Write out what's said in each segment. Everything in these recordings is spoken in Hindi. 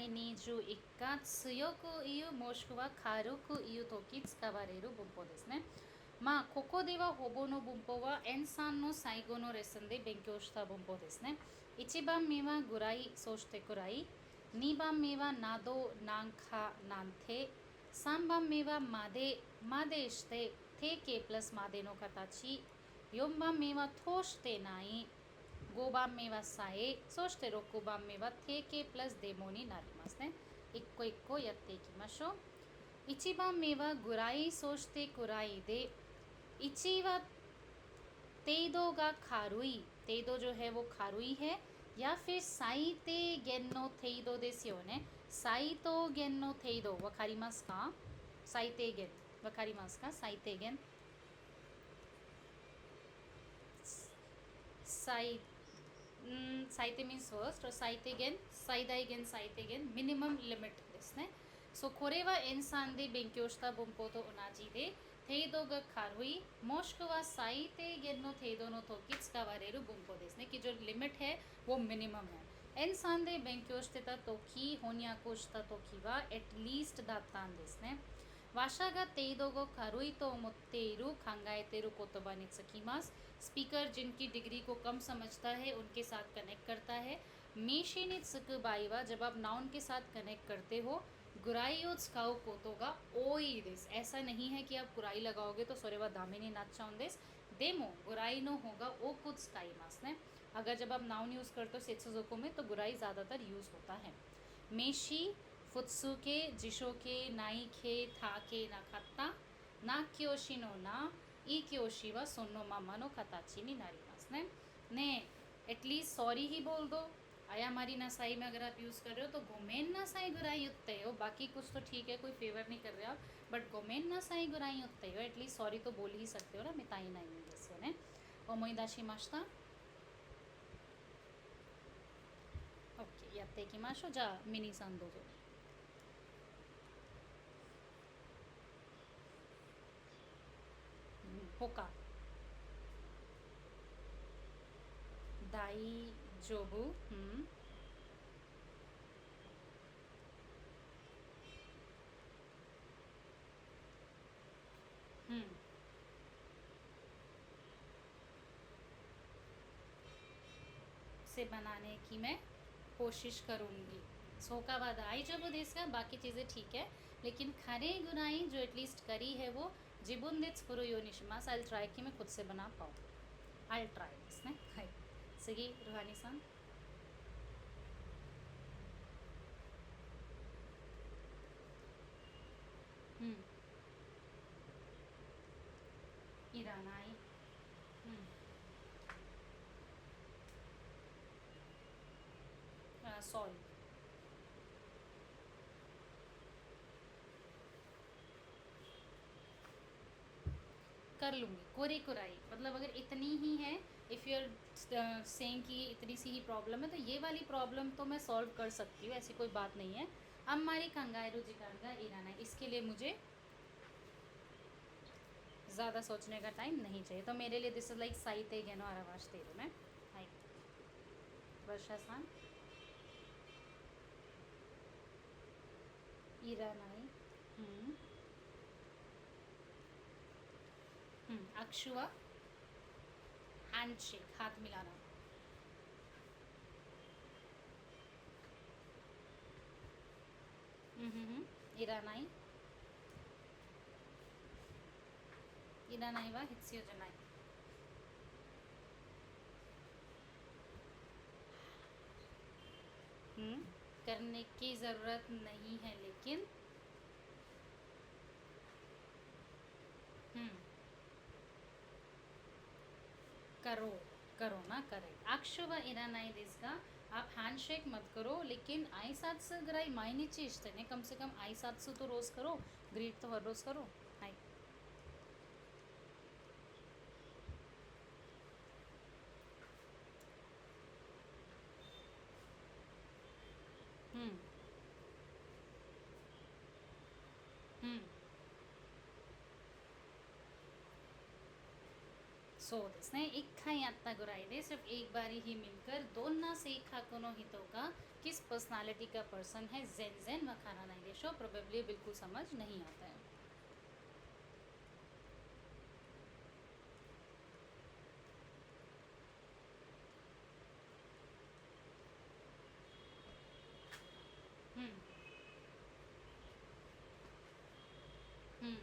にじ一回強く言うもしくは軽く言うとき使われる文法ですね。まあここではほぼの文法は N さんの最後のレッスンで勉強した文法ですね。1番目はぐらい、そしてくらい。2番目はなど、なんか、なんて。3番目はまで、までして、てけプラスまでの形。4番目は通してない。5番目はさえ、そして6番目は定型プラスデモになりますね。一個一個やっていきましょう。1番目はぐらい、そしてくらいで、1は程度が軽い、程度जो है वो軽いहै या फिर 最低限の程度ですよね。最低限の程度わかりますか？最低限わかりますか？最低限最最低 means first और 最低限最大限最低限ミニマムリミットですね。これは N さんで勉強した文法と同じで程度が軽いもしくは最低限の程度の時使われる文法ですね。कि जो लिमिट है वो मिनिमम है。N さんで勉強してた時翻訳をした時は at least だったんですね。話者が程度が軽いと思っている考えている言葉につきます。स्पीकर जिनकी डिग्री को कम समझता है उनके साथ कनेक्ट करता है। मेशी ने त्सुक बाईवा जब आप नाउन के साथ कनेक्ट करते हो गुराई और स्काउ कोतो का ओ ई दिस ऐसा नहीं है कि आप गुराई लगाओगे तो सोरे व दामिनी नाचा ऑन दिस डेमो गुराई नो होगा ओ कुछ स्काई मास ने अगर जब आप नाउन यूज़ करते हो सेत्सुजोको में तो गुराई ज़्यादातर यूज़ होता है। मेशी फुत्सुके जिशोके नाइके थाके ना खत्ता ना क्योशी नो ना いい教師はそのままの形になりますね। ने एटलीस्ट सॉरी ही बोल दो। आयामारी नासाई में अगर आप यूज़ कर रहे हो तो गोमेन नासाई गुराई उत्ते हो। बाकी कुछ तो ठीक है कोई फेवर नहीं कर रहे आप बट गोमेन नासाई गुराई उत्ते हो एटलीस्ट सॉरी तो बोल ही सकते हो ना मिताई नहींですよね。思い出しました。 OK やっていきましょう。じゃあミニさんどうぞ。他大丈夫से बनाने की मैं कोशिश करूँगी। सोका बाद आई जब देगा बाकी चीज़ें ठीक है लेकिन खरे गुनाई जो एटलीस्ट करी है वो जिबुन देट्स फुरो योनिशमास आई ट्राई कि मैं खुद से बना पाऊँ। आई ट्राई दिस ने हाई सगी रूहानी सान ईरानाई सॉरी कर लूँगी कोरी कुराई मतलब अगर इतनी ही है इफ़ यू आर सेइंग कि इतनी सी ही प्रॉब्लम है तो ये वाली प्रॉब्लम तो मैं सॉल्व कर सकती हूँ ऐसी कोई बात नहीं है। अम्मारी कंगारू जिकांगा ईराना इसके लिए मुझे ज़्यादा सोचने का टाइम नहीं चाहिए तो मेरे लिए दिस इज़ लाइक साइते गेनो आरावाश तेरो में हाई वर्षा सान ईरानाई अक्षुआ हैंडशेक हाथ मिलाना ईरानाई ईरानाई वा हित्सियो जनाई करने की ज़रूरत नहीं है लेकिन करो करो ना करे अक्षुव इरानाई दिसगा आप हैंडशेक मत करो लेकिन आई सात से ग्राई मायने चीज ने कम से कम आई सात से तो रोज़ करो ग्रीट तो हर रोज़ करो हाई そうですね。一回やったぐらいでसिर्फ एक बार ही मिलकर दोनों सीखा कोनो हितों का किस पर्सनालिटी का पर्सन है जेन जेन व खाना नहीं देशो प्रोबेबली बिल्कुल समझ नहीं आता है. हम्म. हम्म.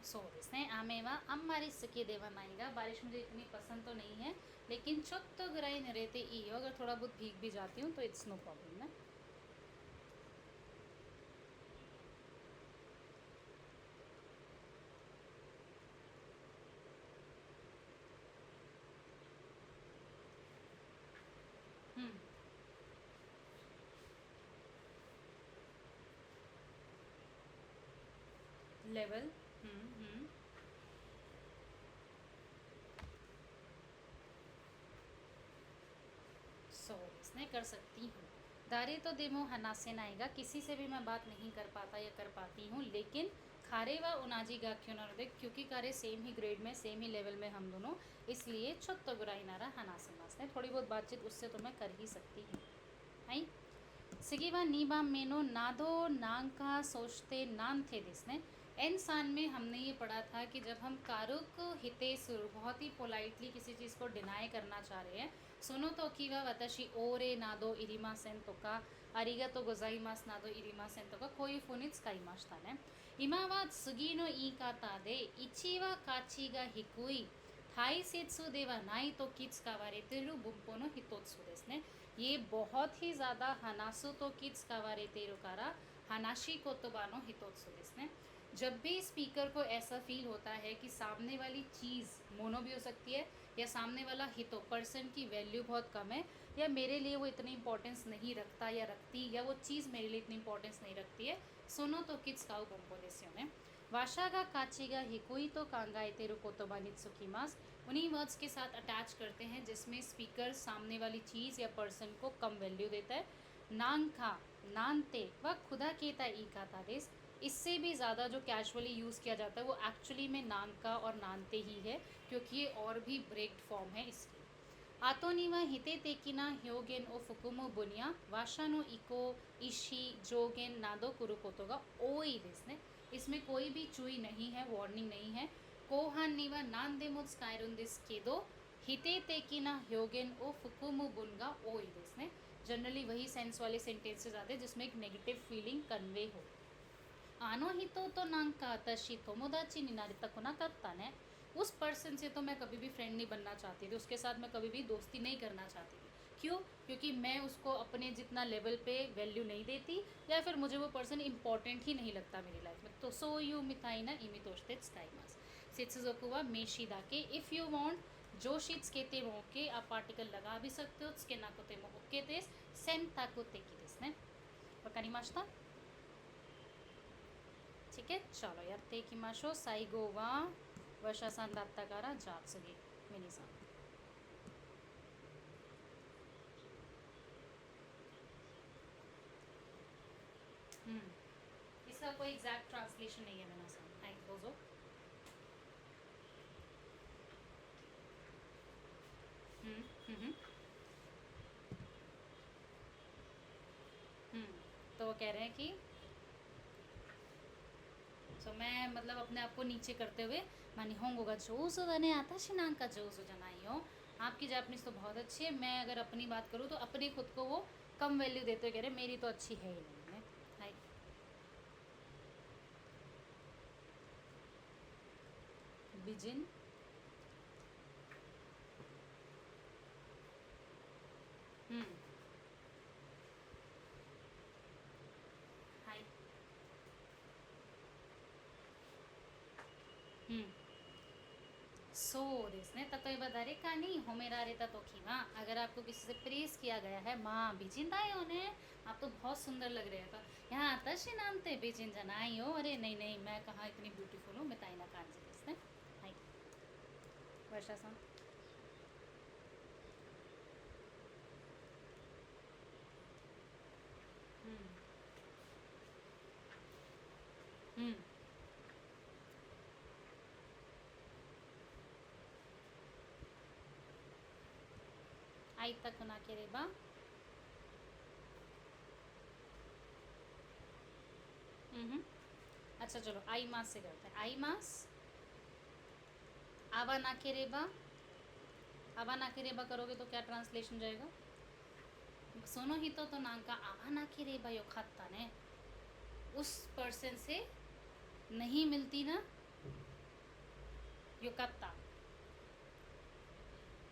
そうですね。雨はあんまり好きではないが बारिश मुझे इतनी पसंद तो नहीं है लेकिन ちょっとぐらい濡れていいよ अगर थोड़ा बहुत भीग भी जाती हूँ तो इट्स नो प्रॉब्लम है. हम्म. लेवल. हम्म. हम्म. इसने कर सकती हूँ. दारे तो देमो हनासे नाएगा किसी से भी मैं बात नहीं कर पाता या कर पाती हूँ लेकिन खारे व उनाजी गा क्यों ना क्योंकि खारे सेम ही ग्रेड में सेम ही लेवल में हम दोनों इसलिए छुट्टो गुराई नारा हनासे मासने थोड़ी बहुत बातचीत उससे तो मैं कर ही सकती हूँ. आई सिगिवा नीबा मेनो नादो नांका सोचते नान थे दिसने इंसान में हमने ये पढ़ा था कि जब हम कारुक हिते सुरु बहुत ही पोलाइटली किसी चीज़ को डिनाई करना चाह रहे हैं सुनो तो कीवा वतशी ओरे नादो इरिमा सेन तो का अरिगा तो गोजाइमास नादो इरिमा सेन तो का कोई फुनिट्स का इमाश था ने इमावा सुगीनो ई का तादे इचीवा काचीगा हिकुई थाई सेत्सु देवा नाई तो किट्स कावारे तेरु बुम्पोनो हितोत्सु देसने ये बहुत ही ज़्यादा हनासु तो किट्स कावारे तेरु कारा हनाशी कोतोबानो हितोत्सु देसने जब भी स्पीकर को ऐसा फील होता है कि सामने वाली चीज़ मोनो भी हो सकती है या सामने वाला हितो पर्सन की वैल्यू बहुत कम है या मेरे लिए वो इतनी इंपॉर्टेंस नहीं रखता या रखती या वो चीज़ मेरे लिए इतनी इंपॉर्टेंस नहीं रखती है सुनो तो किट्स काउ कंपोजिशन वाशागा काचीगा हिकुई तो कांगाई तेरु कोतोबा नित्सुकीमास उन्हीं वर्ड्स के साथ अटैच करते हैं जिसमें स्पीकर सामने वाली चीज़ या पर्सन को कम वैल्यू देता है. नांखा नानते व खुदा केता ई का तादेस इससे भी ज़्यादा जो कैजुअली यूज़ किया जाता है वो एक्चुअली में नानका और नानते ही है क्योंकि ये और भी ब्रेक्ड फॉर्म है इसकी. आतोनिवा हिते तेकिना ह्योगेन ओ फुकुमो बुनिया वाशानो इको इशी जोगेन नादो कुरुकोतोगा ओई देसने इसमें कोई भी चुई नहीं है वार्निंग नहीं है. कोहान नीवा नान देमुत स्कायरुंदिस केदो हिते तेकिना ह्योगेन ओ फुकुमो बुनगा ओई देसने जनरली वही सेंस वाले सेंटेंसेस आते हैं जिसमें एक नेगेटिव फीलिंग कन्वे हो. आनो हितो तो नांका तशी तोमोदाची निनारिता को ना करता ने उस पर्सन से तो मैं कभी भी फ्रेंड नहीं बनना चाहती थी उसके साथ मैं कभी भी दोस्ती नहीं करना चाहती थी. क्यों? क्योंकि मैं उसको अपने जितना लेवल पे वैल्यू नहीं देती या फिर मुझे वो पर्सन इंपॉर्टेंट ही नहीं लगता मेरी लाइफ में. तो सो यू मिताइना इमितोश्ते स्काईमास सित्सुजोकुवा मेशीदा के इफ़ यू वांट जो शीट्स केते मोके आप पार्टिकल लगा भी सकते हो उसके ना कोते मोके देस सेन ताकोते की देस ने वकारिमाश्ता. ठीक है चलो यार ते की माशो साइगोवा वर्षा सान दात्ता कारा जात सगी मिनी सान. इसका कोई एग्जैक्ट ट्रांसलेशन नहीं है मैंने सान. आई बोझो. हम्म. तो वो कह रहे हैं कि सो मैं मतलब अपने आप को नीचे करते हुए मानी होंगोगा जोसो दने आता शिनांग का जोसो जनाई हो. आपकी जापनीज तो बहुत अच्छी है. मैं अगर अपनी बात करूँ तो अपनी खुद को वो कम वैल्यू देते हुए कह रहे मेरी तो अच्छी है ही नहीं है. हाई बिजिन. हम्म. हाई. हम्म. そうですね。例えば誰かに褒められた時は अगर आपको किसी से प्रेज किया गया है माँ बिजिन दायो ने आप तो बहुत सुंदर लग रहे हैं तो यहाँ आताशी नाम ते बिजिन जनाई हो अरे नहीं नहीं मैं कहाँ इतनी ब्यूटीफुल हूँ मैं ताई ना कांजी देस ने. हाई वर्षा सा. हम्म. हम्म. आई तक ना के रेबा अच्छा चलो आई मास से करते हैं। आई मास आवा ना के रेबा, आवा ना के रेबा करोगे तो क्या ट्रांसलेशन जाएगा? सोनो ही तो नांका आवा ना के रेबा यो खाता ने, उस पर्सन से नहीं मिलती ना यो कत्ता,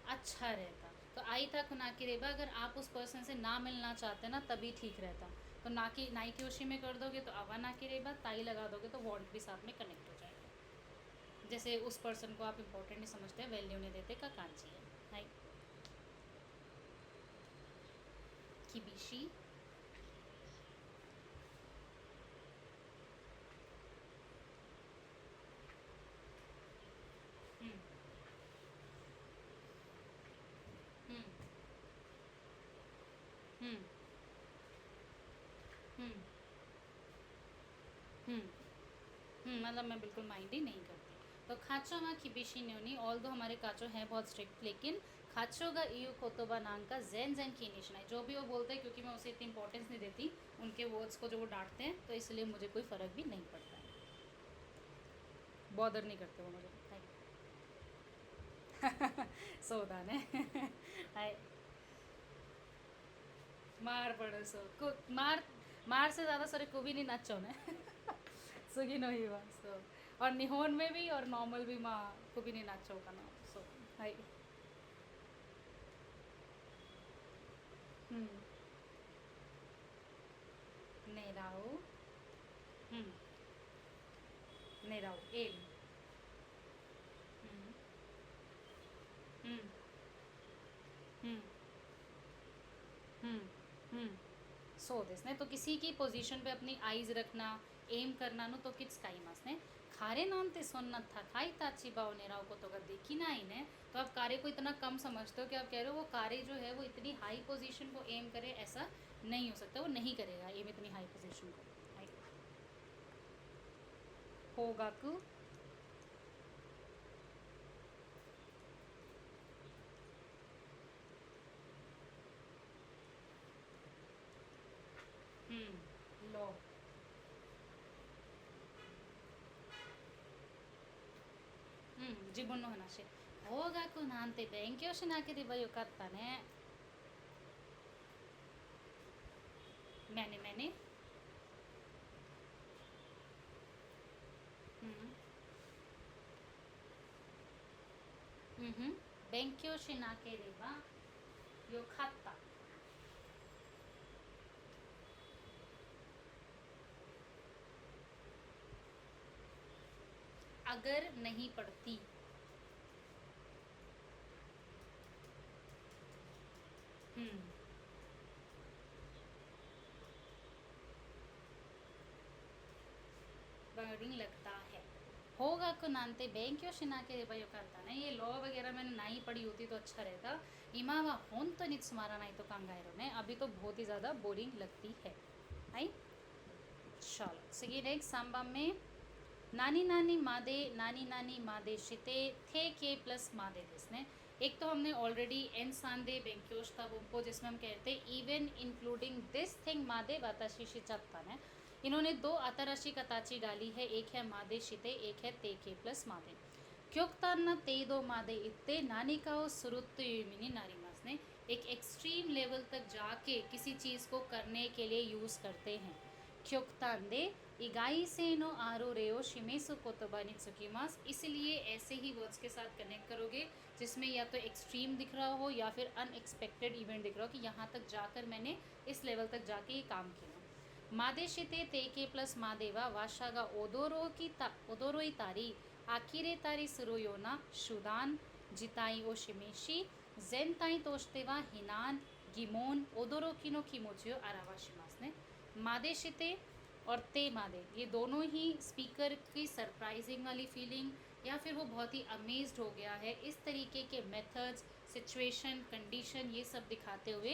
अच्छा रहता। तो आई था ना कि रेबा, अगर आप उस पर्सन से ना मिलना चाहते ना तभी ठीक रहता। तो ना कि नाई की उशी में कर दोगे तो आवा ना कि रेबा, ताई लगा दोगे तो वॉन्ट भी साथ में कनेक्ट हो जाएगा। जैसे उस पर्सन को आप इम्पोर्टेंट नहीं समझते, वैल्यू नहीं देते का कांची है। हाई किबिशी हम्म हम्म हम्म हम्म हम्म मतलब मैं बिल्कुल माइंड ही नहीं करती। तो खाचो मा किबिशी न्योनी, ऑल दो हमारे काचो है बहुत स्ट्रिक्ट, लेकिन खाचो का ईयू कोतोबा नाम का जैन जैन की निशान है। जो भी वो बोलते हैं, क्योंकि मैं उसे इतनी इंपॉर्टेंस नहीं देती उनके वर्ड्स को जो वो डांटते हैं, तो इसलिए मुझे कोई फ़र्क भी नहीं पड़ता है, बॉदर नहीं करते वो मुझे। सौदा ने हाय मार पड़ो सो को मार, मार से ज़्यादा सॉरी को भी नहीं नाचो ने सुगी नो ही सो, और निहोन में भी और नॉर्मल भी माँ को भी नहीं नाचो का ना सो हाय हम्म नेराओ हम्म नेराओ M hmm hmm hmm hmm hmm so this ने तो किसी की पोजीशन पे अपनी आईज रखना, एम करना नो तो किड्स का ही मस ने खारे नाम ते सोना था खाई ताची बाओ नेराओ को तो अगर देखी ना ही ने, तो आप कारे को इतना कम समझते हो कि आप कह रहे हो वो कारे जो है वो इतनी हाई पोजीशन को एम करे, ऐसा नहीं हो सकता, वो नहीं करेगा एम इतनी हाई पोजीशन को। होगाकू लो自分の話法学なんて勉強しなければよかったねमैंने勉強しなければよかった अगर नहीं पढ़ती बर्डिंग लगता है। होगा को नानते बैंक क्यों शिना के भाई करता ना, ये लॉ वगैरह मैंने नहीं पढ़ी होती तो अच्छा रहता। इमावा होन तो निच मारा नहीं तो कंगायरो ने, अभी तो बहुत ही ज़्यादा बोरिंग लगती है। आई चलो सिगी नेक्स्ट सांबा में नानी नानी मादे नानी नानी मादे शिते थे के प्लस मादे दिसने। एक तो हमने ऑलरेडी एन सांदे बेंक्योश था बुम्पो, जिसमें हम कहते हैं इवन इंक्लूडिंग दिस थिंग मादे वाताशी शिचत्ता ने। इन्होंने दो आताराशी कताची डाली है, एक है मादे शिते, एक है ते के प्लस मादे। क्योक्तान ते दो मादे इत्ते नानी का सुरुत्त युमिनी नारीमास ने एक एक्सट्रीम लेवल तक जाके किसी चीज़ को करने के लिए यूज़ करते हैं। क्योक्तान दे इगाई से नो आरो रेओ शिमेसु कोतोबा नित्सुकीमास, इसलिए ऐसे ही वर्ड्स के साथ कनेक्ट करोगे जिसमें या तो एक्सट्रीम दिख रहा हो या फिर अनएक्सपेक्टेड इवेंट दिख रहा हो कि यहाँ तक जाकर मैंने इस लेवल तक जाके ये काम किया। मादेशिते तेके प्लस मादेवा वाशागा ओदोरोई तारी आखिरे तारी सुरोयोना शुदान जिताई ओ शिमेशी जेनताई तोश्तेवा हिनान गिमोन ओदोरो किनो किमोचियो आरावा शिमास ने। मादेशिते और ते मादे ये दोनों ही स्पीकर की सरप्राइजिंग वाली फीलिंग या फिर वो बहुत ही अमेज्ड हो गया है, इस तरीके के मेथड्स, सिचुएशन, कंडीशन ये सब दिखाते हुए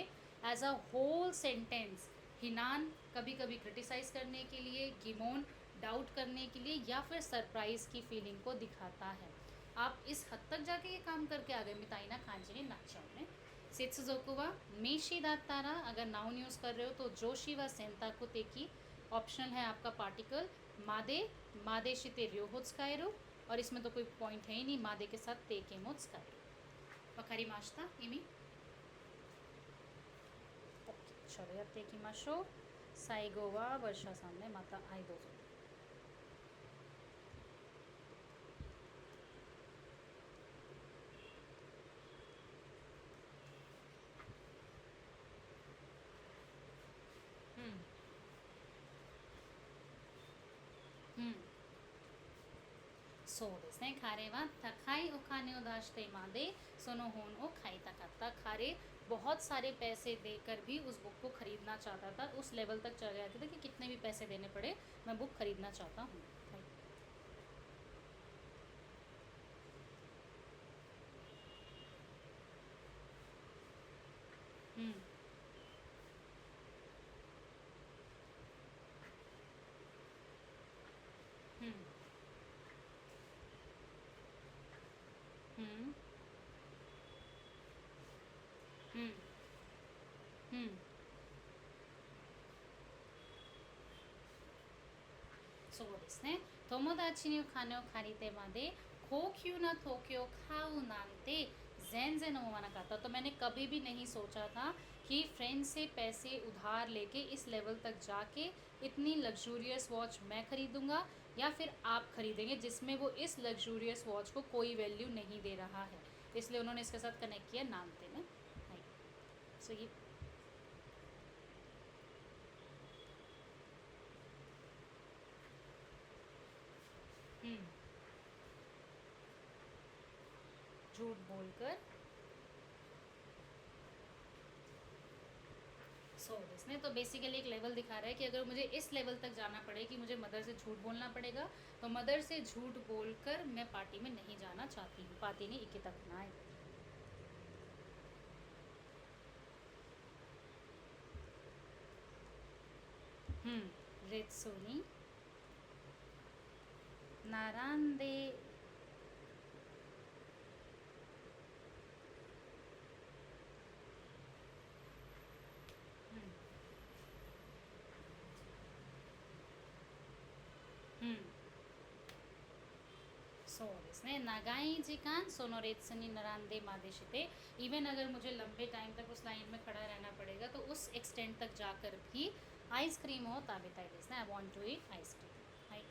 एज अ होल सेंटेंस हिनान कभी कभी क्रिटिसाइज करने के लिए, गिमोन डाउट करने के लिए, या फिर सरप्राइज की फीलिंग को दिखाता है। आप इस हद तक जाके ये काम करके आ गए मिताइना खांची ने नाचा ने। सेत्सुजोकु वा मेशी दात्तारा, अगर नाउन यूज़ कर रहे हो तो जोशी व सेंताकु तेकी। ऑप्शनल है आपका पार्टिकल मादे, मादे शिते ryohotsukaeru, और इसमें तो कोई पॉइंट है ही नहीं, मादे के साथ तेके मो tsukairu। वकारी माश्ता इमी। ओके, चलो यात्ते इकिमाशो। साइगो वा वर्षा सामने माता आई दोजो। हम्म हम्म そうですね。彼は高いお金を出してまでその本を買いたかった。彼बहुत सारे पैसे देकर भी उस बुक को खरीदना चाहता था। उस लेवल तक चले गया था कि कितने भी पैसे देने पड़े मैं बुक खरीदना चाहता हूँ। हम्म हम्म हम्म हम्म हम्म そうですね。友達にお金を借りてまで高級な時計を買うなんて全然思わなかった। तो मैंने कभी भी नहीं सोचा था कि फ्रेंड से पैसे उधार लेके इस लेवल तक जाके इतनी लग्जूरियस वॉच मैं खरीदूंगा या फिर आप खरीदेंगे जिसमें वो इस लग्जूरियस वॉच को कोई वैल्यू नहीं दे रहा है। इसलिए उन्होंने इसके साथ कनेक्ट किया नामते में। सो ये हम्म, झूठ बोलकर। सो इसने तो बेसिकली एक लेवल दिखा रहा है कि अगर मुझे इस लेवल तक जाना पड़े कि मुझे मदर से झूठ बोलना पड़ेगा तो मदर से झूठ बोलकर मैं पार्टी में नहीं जाना चाहती हूँ। पार्टी ने इक्की तक बनाए। रेत्सोनी नारांदे। हम्म हम्म そうですね。長い時間その列に並んでまでして इवन अगर मुझे लंबे टाइम तक उस लाइन में खड़ा रहना पड़ेगा तो उस एक्सटेंट तक जाकर भी आइसक्रीम हो ताबेताईですね। आई वांट टू ईट आइसक्रीम।はい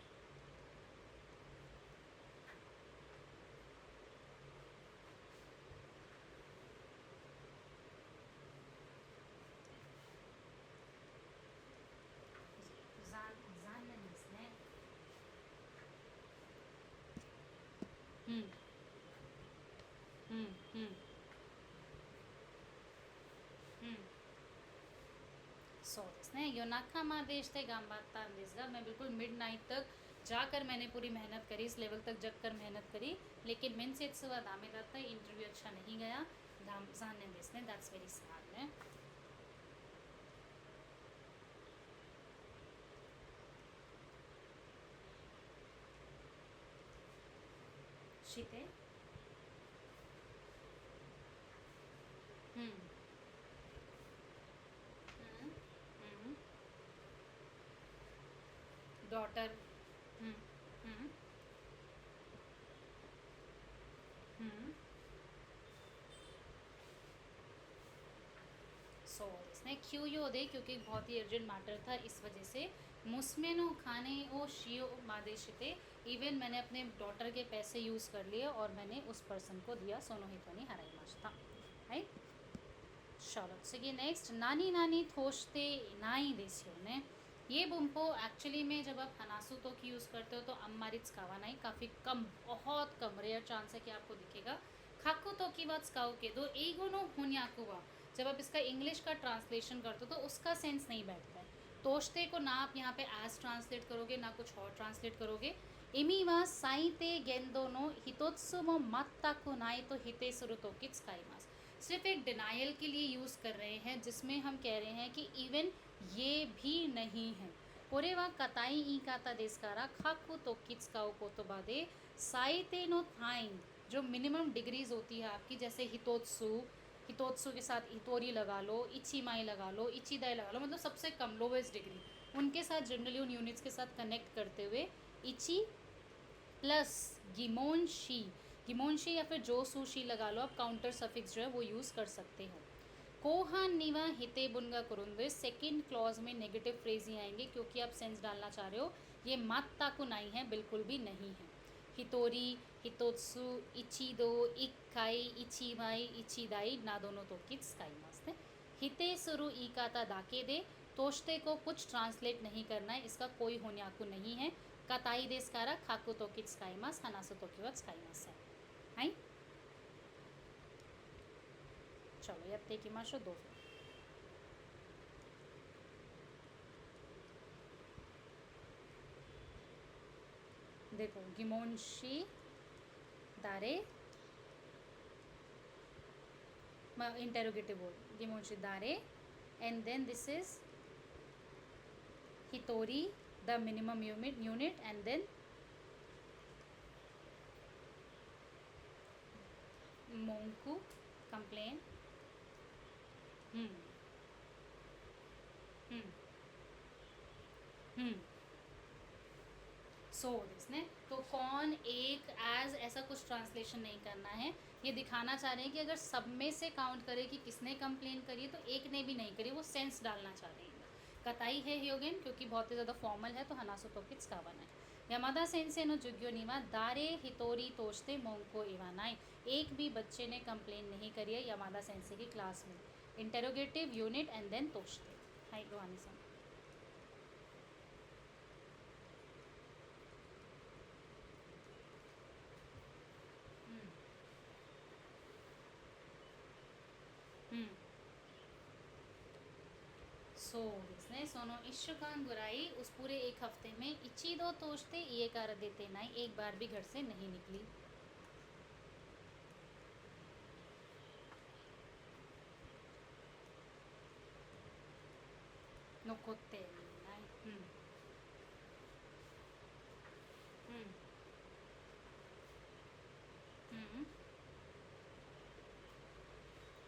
残念ですね。うんうんうんうんそうですね。夜中までして頑張ったんですがमैं बिल्कुल मिड नाइट तक जाकर मैंने पूरी मेहनत करी, इस लेवल तक जगकर मेहनत करी, लेकिन मेंसेट्स व दामे दत्ता इंटरव्यू अच्छा नहीं गया।残念ですね。That's very sad ね。してうんうんडॉटर うんうんうんそうですね休養で क्योंकि बहुत ही अर्जेंट मैटर था इस वजह से मुस्मे नो खाने ओ शियो मादेशिते इवन मैंने अपने डॉटर के पैसे यूज़ कर लिए और मैंने उस पर्सन को दिया सोनो हितोनी हराई मास्ता। राइट। चलो次नेक्स्ट नानी नानी थोशते नाई देशよね। ये बुम्पो एक्चुअली में जब आप हनासु तो की यूज़ करते हो तो अम्मारित स्कावा नहीं, काफ़ी कम, बहुत कम, रेयर चांस है कि आपको दिखेगा। खाकू तो की बात स्काउ के दो एगो नो हुन्याकुवा, जब आप इसका इंग्लिश का ट्रांसलेशन करते हो तो उसका सेंस नहीं बैठता है। तोशते को ना आप यहाँ पे एज ट्रांसलेट करोगे ना कुछ और ट्रांसलेट करोगे। इमी वा साइते गेंदो नो हितोत्सु मो मत्ताकु नाई तो हिते सुरु तो किट्स काइमास। सिर्फ एक डिनाइल के लिए यूज़ कर रहे हैं जिसमें हम कह रहे हैं कि इवन ये भी नहीं है। कोरे वा कताई ई काता देस्कारा खाकू तो किट्स काओ कोतोबा दे साइते नो थाइन, जो मिनिमम डिग्रीज होती है आपकी, जैसे हितोत्सु हितोत्सु के साथ हितोरी लगा लो, इचिमाई लगा लो, इचिदाई लगा लो, मतलब सबसे कम लोवेस्ट डिग्री उनके साथ जनरली उन यूनिट्स के साथ कनेक्ट करते हुए इची प्लस गिमोनशी, गिमोनशी या फिर जो सुशी लगा लो, आप काउंटर सफिक्स जो है वो यूज़ कर सकते हो। कोहान निवा हिते बुनगा कुरुंदे, सेकेंड क्लॉज में नेगेटिव फ्रेज ही आएंगे क्योंकि आप सेंस डालना चाह रहे हो। ये मात्ता को नहीं है, बिल्कुल भी नहीं है। हितोरी, हितोत्सु, इचिदो, इक्काई, इचिमाई, इचिदाई ना दोनों तो किट्स काई मस्त है। हिते सुरु इकाता दाके दे, तोश्ते को कुछ ट्रांसलेट नहीं करना है, इसका कोई होन्याकु नहीं है। काताई देस्कारा खाकु तो किट्स काई मस, हनासु तो किवत्स काई मस है। हाई चलो यात्ते की माशो दो। देखो गिमोनशी दारे, इंटेरोगेटिव वर्ड गिमोनशी दारे, एंड देन दिस इज हितोरी the minimum unit, and then मोंकू complain. Hmm hmm hmm so this ने तो कौन एक एज ऐसा कुछ ट्रांसलेशन नहीं करना है। ये दिखाना चाह रहे हैं कि अगर सब में से काउंट करे कि किसने कंप्लेन करी तो एक ने भी नहीं करी, वो सेंस डालना चाह रहे हैं। कताई है ह्योगेन क्योंकि बहुत ही ज़्यादा फॉर्मल है, तो हनासो तो किट्स का बना है। यमादा सेंसे नो जुग्यो नीवा दारे हितोरी तोशते मोंको इवानाई, एक भी बच्चे ने कंप्लेन नहीं करी है यमादा सेंसे की क्लास में। इंटेरोगेटिव यूनिट एंड देन तोशते। हाई रोहानी सन। सो इसने सोनो इश्युकान गुराई, उस पूरे एक हफ्ते में इची दो तोशते ये कर देते नाई, एक बार भी घर से नहीं निकली। नोकोते नाई। हम्म हम्म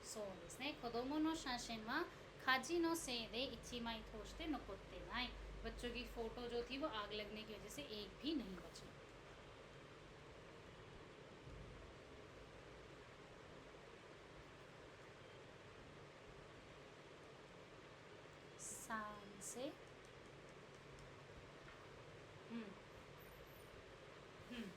सो इसने कोदोमो नो शाशन वा खाजी नो से दे इचिमाई तोशते नोकोते नाई, बच्चों की फोटो जो थी वो आग लगने की वजह से एक भी नहीं बची। सान से हम्म हम्म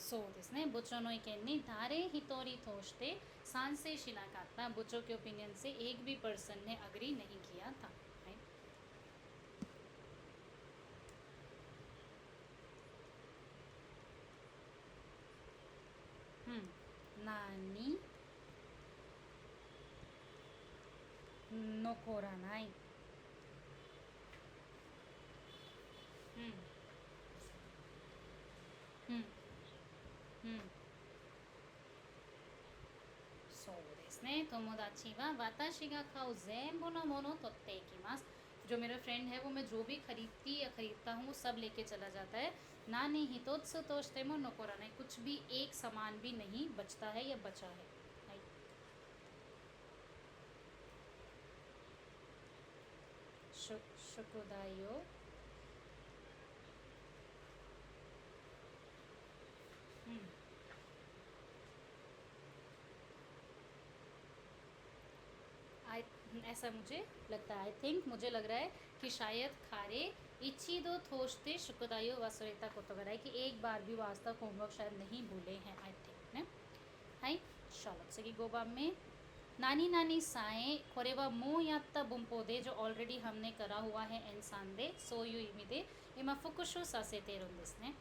सो इसने बुचो नो इकेन्नी धारे हितोरी तोशते सांसे शिनाकाता, बुचो के ओपिनियन से एक भी पर्सन ने अग्री नहीं किया था। नानी नोकोरानाई। हम्म हम्म हम्म सोですね友達は私が買う全部のものを取っていきます। जो मेरा फ्रेंड है वो मैं जो भी खरीदती या खरीदता हूँ वो सब लेके चला जाता है। नानी हितोत्सु तोशते मो नोकोरा नहीं, कुछ भी एक सामान भी नहीं बचता है या बचा है। शुक्रोदायो आई ऐसा मुझे लगता है, आई थिंक मुझे लग रहा है कि शायद खारे इची दो थोस्ते शुक्दायो वासुरेता को तो कि एक बार भी वास्तव होमवर्क शायद नहीं भूले हैं, आई थिंक ने। हाई चलो से गोबा में नानी नानी साए कोरेवा मो यात्ता बुम्पोदे, जो ऑलरेडी हमने करा हुआ है एनसान दे सो यू इमिदे इमा फुकुशो सासे तेरों दिस ने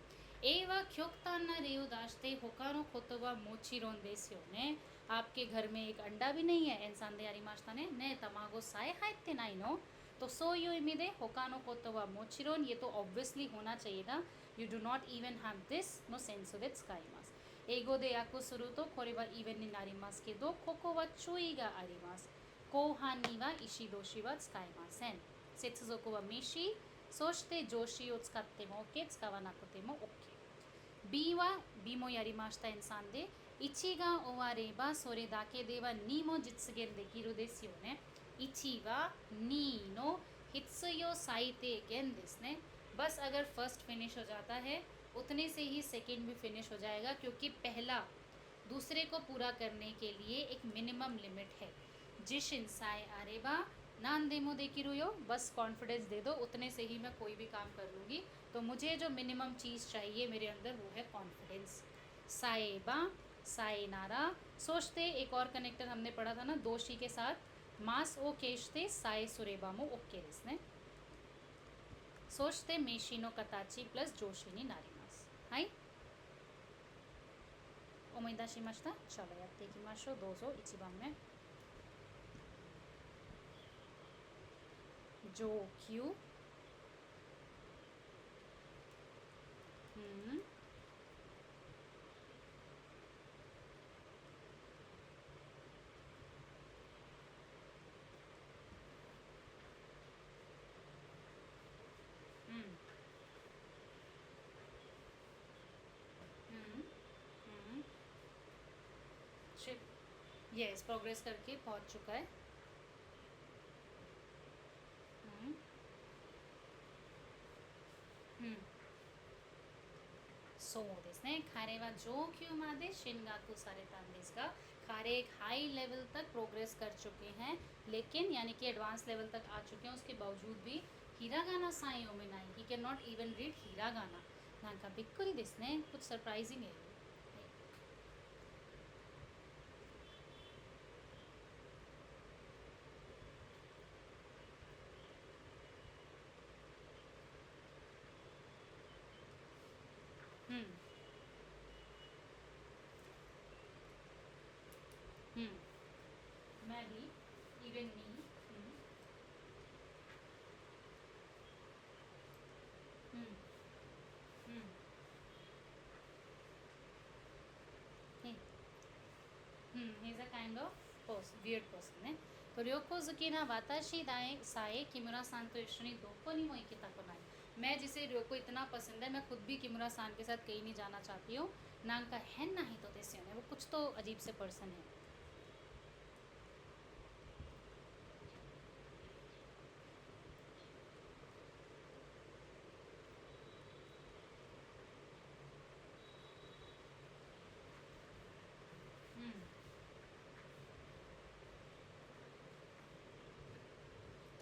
एवा क्योक्ताना रेउ दाश्ते होकानो कोतोबा मोचिरोन देस्यो ने, आपके घर में एक अंडा भी नहीं है इंसान दे आरिमाश्ता ने तमागो साए हाइते नाई नो, तो सो यू इमिदे होकानो कोतोबा मोचिरोन, ये तो ऑब्वियसली होना चाहिए था। You do not even have this नो सेंसो दे स्काईमास। एगो दे याको सुरु तो कोरेबा इवन नी नारिमास के दो कोको वा चुईगा आरिमास, कोहान नी वा इशी दोशी वा स्काईमासेन सेत्सुजोको वा मिशी सोशते जोशी ओ 使っても OK 使わなくても OK B は B もやりましたinsanで1が終わればそれだけでは2も実現できるですよね。1は2の必要最低限ですね। बस अगर फर्स्ट फिनिश हो जाता है उतने से ही सेकंड भी फिनिश हो जाएगा क्योंकि पहला दूसरे को पूरा करने के लिए एक मिनिमम लिमिट है। जिशिन साए आरेबा नान देमो देखिरु यो बस कॉन्फिडेंस दे दो उतने से ही मैं कोई भी काम कर लूँगी। तो मुझे जो मिनिमम चीज़ चाहिए मेरे अंदर वो है कॉन्फिडेंस। साएबा साए नारा सोचते एक और कनेक्टर हमने पढ़ा था ना दोषी के साथ मास ओ केशते साए सुरेबामो ओके देसने सोचते मेशिनो कताची प्लस जोशी नी नारीमास हाई 思い出しました。चलोやっていきましょう。どうぞ1番目上級यस प्रोग्रेस करके पहुंच चुका है।そうですね彼は上級まで進学されたんですが彼एक हाई लेवल तक प्रोग्रेस कर चुके हैं लेकिन यानी कि एडवांस लेवल तक आ चुके हैं उसके बावजूद भी हिरागाना साइन में नहीं he can not even read हिरागानाなんかびっくりですねकुछ सरप्राइजिंग है। मैं भी even me he's a kind of person, weird person ね。と旅行好きな私さえ木村さんと一緒にどこにも行きたくない。मैं जिसे र्योको इतना पसंद है मैं खुद भी किमुरा सान के साथ कहीं नहीं जाना चाहती हूँ। नांका है ना ही तो देसी है वो कुछ तो अजीब से पर्सन है।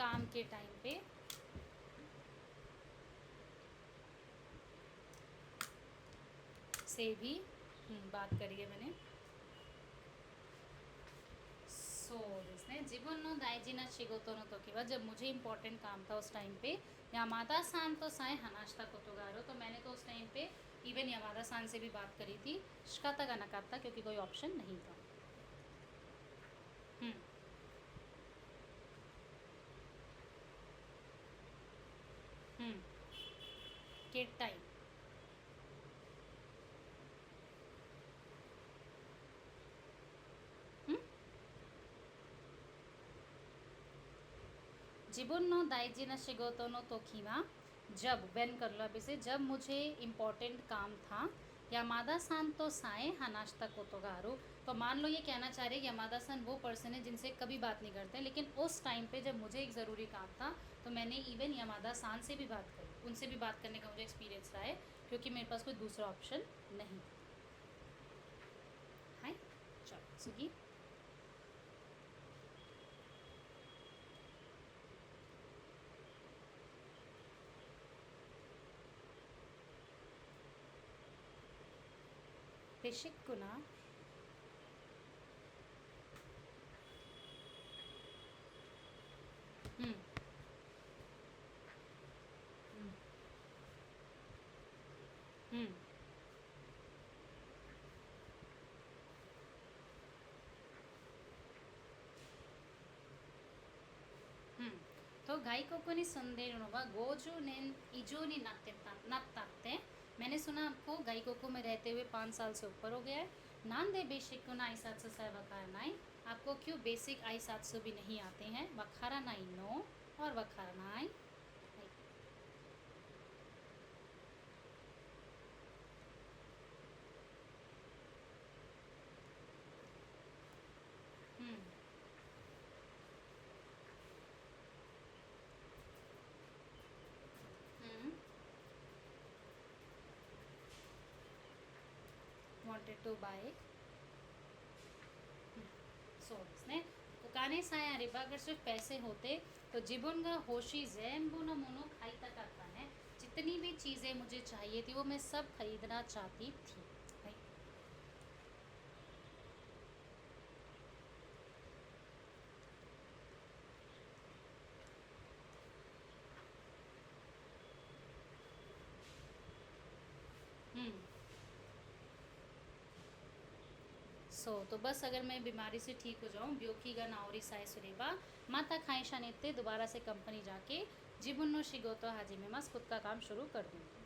काम के टाइम पे से भी बात करिए मैंने।そうですね自分の大事な仕事の時はजब मुझे इम्पोर्टेंट काम था उस टाइम पे यामादा सान तो साए हनाश्ता कोतो गारो तो मैंने तो उस टाइम पे इवन यामादा सान से भी बात करी थी शिकाता का नकाता क्योंकि कोई ऑप्शन नहीं था। के टाइम जीवन नो दाइजी ना शिगोतो नो तोखीमा जब वेन कर लो अभी से जब मुझे इम्पोर्टेंट काम था यामादा सान तो साए हनाश्ता कोतोगारू तो मान लो ये कहना चाह रहे यामादा सान वो पर्सन है जिनसे कभी बात नहीं करते लेकिन उस टाइम पे जब मुझे एक ज़रूरी काम था तो मैंने इवन यामादा सान से भी बात करी उनसे भी बात करने का मुझे एक्सपीरियंस रहा है क्योंकि मेरे पास कोई दूसरा ऑप्शन नहीं है। चलो सुगी पेशिकुना तो गाइकोकोに住んでいるのは50年以上になったってमैंने सुना आपको गाइकोको में रहते हुए 5 साल से ऊपर हो गया है। नान दे बेसिक को ना आईसात्सु साय वखारा नाई आपको क्यों बेसिक आईसात्सु भी नहीं आते हैं वखारा नाई नो और वखारा नाई wanted to buy. そうですね。お金さえあれば、अगर सिर्फ पैसे होते तो जीवन का होशी ज़ेंबो न मोनो खाईता करता है। जितनी भी चीज़ें मुझे चाहिए थी वो मैं सब खरीदना चाहती थी। भाई। तो बस अगर मैं बीमारी से ठीक हो जाऊँ ब्योकी गा नाओरी साए सुरेबा माता खाइशा नेते दोबारा से कंपनी जाके जिबुन शिगोतो हाजिमे मास खुद का काम शुरू कर दूँगी।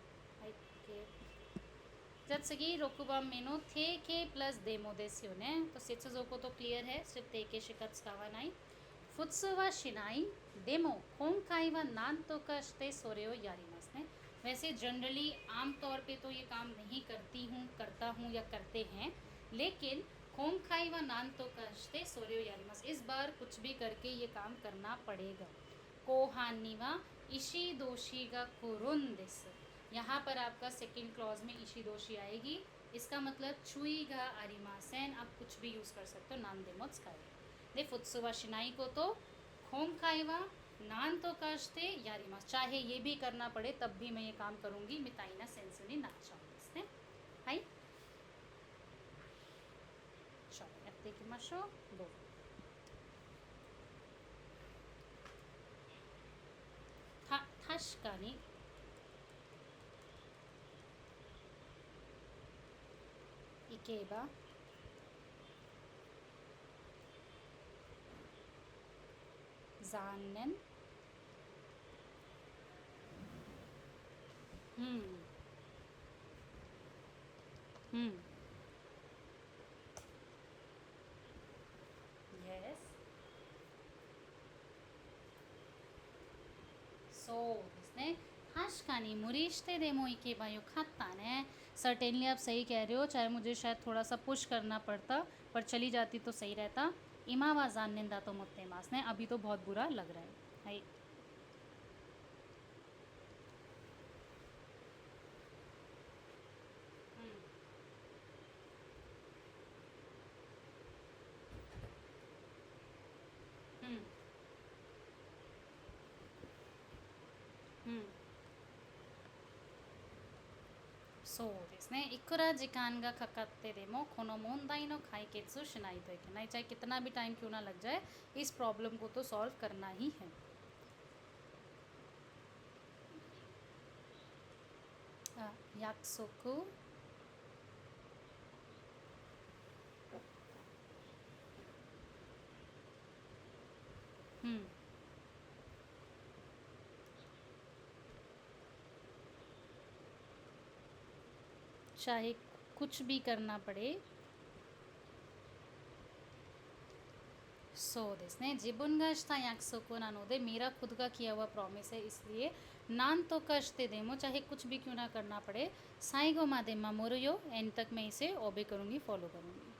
जत्सगी रोकुबाम मेनो थे के प्लस डेमो देस योने तो सेत्सुजो को तो क्लियर है सिर्फ थे के शिकत्स कावा नाई फुत्सुवा शिनाई डेमो खोंकाई व नान तो कष्टे सोरेओ यारीमास ने वैसे जनरली आम तौर पे तो ये काम नहीं करती हूँ करता हूँ या करते हैं लेकिन खोंखाई व नान तो कष्टे सोरेओ यारीमास इस बार कुछ भी करके ये काम करना पड़ेगा। कोहानी व इशी दोषी का कुरुन दिस यहाँ पर आपका सेकेंड क्लॉज में इशी दोषी आएगी। इसका मतलब छुई गा आरिमासेन आप कुछ भी यूज़ कर सकते हो नान देमोत्स का दे फुत्सुवा शिनाई को तो खोम खाएवा नान तो काश्ते यारिमास चाहे ये भी करना पड़े तब भी मैं ये काम करूँगी मिताइना सेंसुनी नाचा इसने हाई चलो अब देखिए मशो दो था थाशकानी इकेबा जानन yes so इसने हाशकानी मुरीश्ते देमो इके बायो खाता ने सर्टेनली आप सही कह रहे हो चाहे मुझे शायद थोड़ा सा पुश करना पड़ता पर चली जाती तो सही रहता इमावा जाननिंदा तो मुत्ते मास ने अभी तो बहुत बुरा लग रहा है हाईそうですねいくら時間がかかってでもこの問題の解決をしないといけないचाहे कितना भी टाइम क्यों ना लग जाए इस प्रॉब्लम को तो सॉल्व करना ही है याक्सोकु चाहे कुछ भी करना पड़ेそうですね自分がした約束なのでमेरा खुद का किया हुआ प्रॉमिस है इसलिए नान तो कष्टे देमो चाहे कुछ भी क्यों ना करना पड़े साइगो मादे मामोरो यो एंड तक मैं इसे ओबे करूँगी फॉलो करूँगी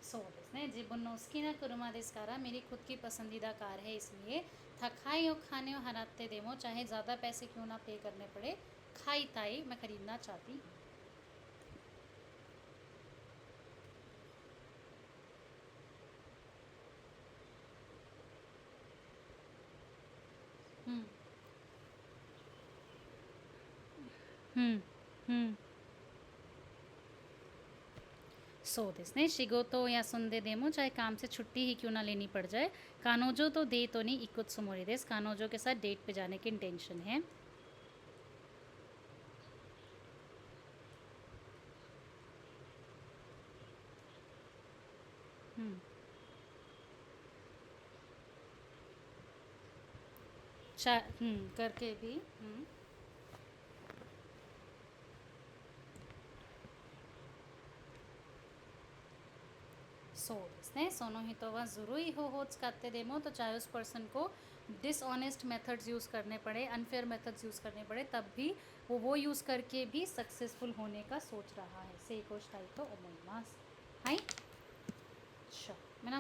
そうですね自分の好きな車ですからमेरी खुद की पसंदीदा कार है इसलिए थकाई और खाने और हराते देमो चाहे ज़्यादा पैसे क्यों ना पे करने पड़े खाई ताई मैं ख़रीदना चाहती हूँそうですね仕事を休んででもचाहे काम से छुट्टी ही क्यों ना लेनी पड़ जाए कानोजो तो दे तो नहीं इकुत सुमोरी देस कानोजो के साथ डेट पे जाने की इंटेंशन है करके भीそうですねその人はずるい方法を使ってでもतो चाहे उस पर्सन को डिसऑनेस्ट मेथड्स यूज़ करने पड़े, अनफेयर मेथड्स यूज़ करने पड़े, तब भी वो यूज़ करके भी सक्सेसफुल होने का सोच रहा है। सेइको स्टाइल तो ओमोइमास। हाई अच्छा